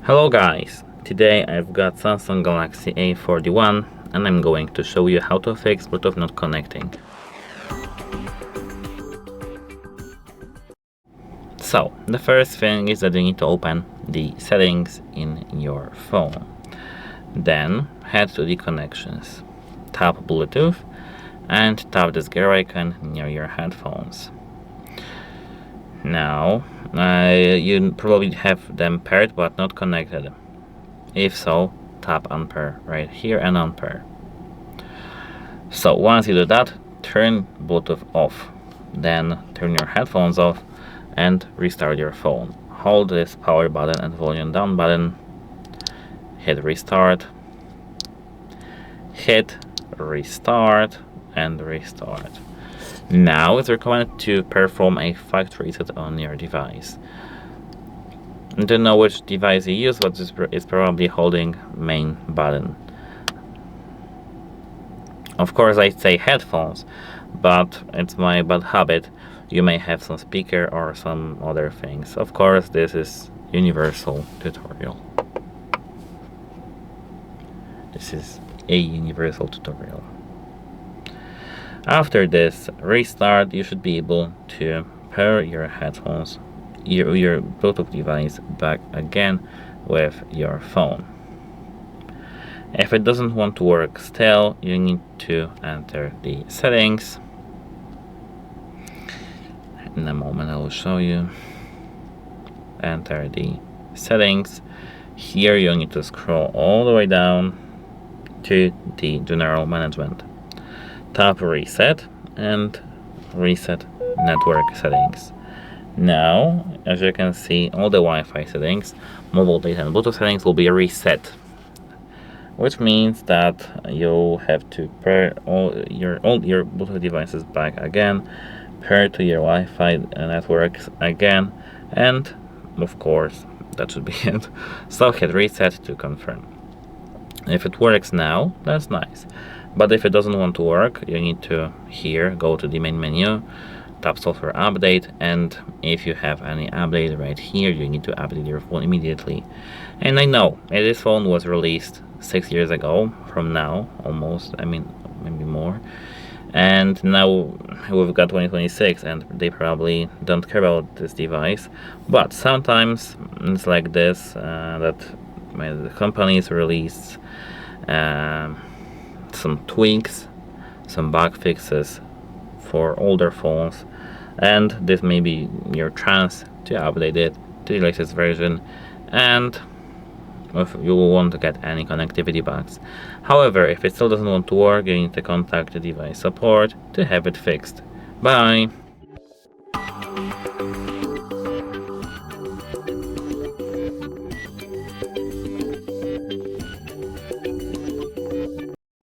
Hello guys, today I've got Samsung Galaxy A41 and I'm going to show you how to fix Bluetooth not connecting. So, the first thing is that you need to open the settings in your phone. Then head to the connections, tap Bluetooth and tap this gear icon near your headphones. Now, you probably have them paired but not connected. If so, tap Unpair right here and Unpair. So once you do that, turn Bluetooth off. Then turn your headphones off and restart your phone. Hold this power button and volume down button. Hit restart. Hit restart and restart. Now it's recommended to perform a factory reset on your device. I don't know which device you use, but it's probably holding main button. Of course I say headphones, but it's my bad habit. You may have some speaker or some other things. Of course this is universal tutorial. This is a universal tutorial. After this restart, you should be able to pair your headphones, your Bluetooth device back again with your phone. If it doesn't want to work still, you need to enter the settings. In a moment I will show you. Enter the settings. Here you need to scroll all the way down to the general management. Tap reset and reset network settings. Now, as you can see, all the Wi-Fi settings, mobile data and Bluetooth settings will be reset, which means that you'll have to pair all your Bluetooth devices back again, pair to your Wi-Fi networks again, and of course that should be it. So hit reset to confirm. If it works now, that's nice. But if it doesn't want to work, you need to go to the main menu, tap software update, and if you have any update right here, you need to update your phone immediately. And I know this phone was released 6 years ago from now, almost, I mean maybe more, and now we've got 2026 and they probably don't care about this device. But sometimes it's like this, that the companies release some tweaks, some bug fixes for older phones, and this may be your chance to update it to the latest version, and if you won't get any connectivity bugs. However, if it still doesn't want to work, you need to contact the device support to have it fixed. Bye!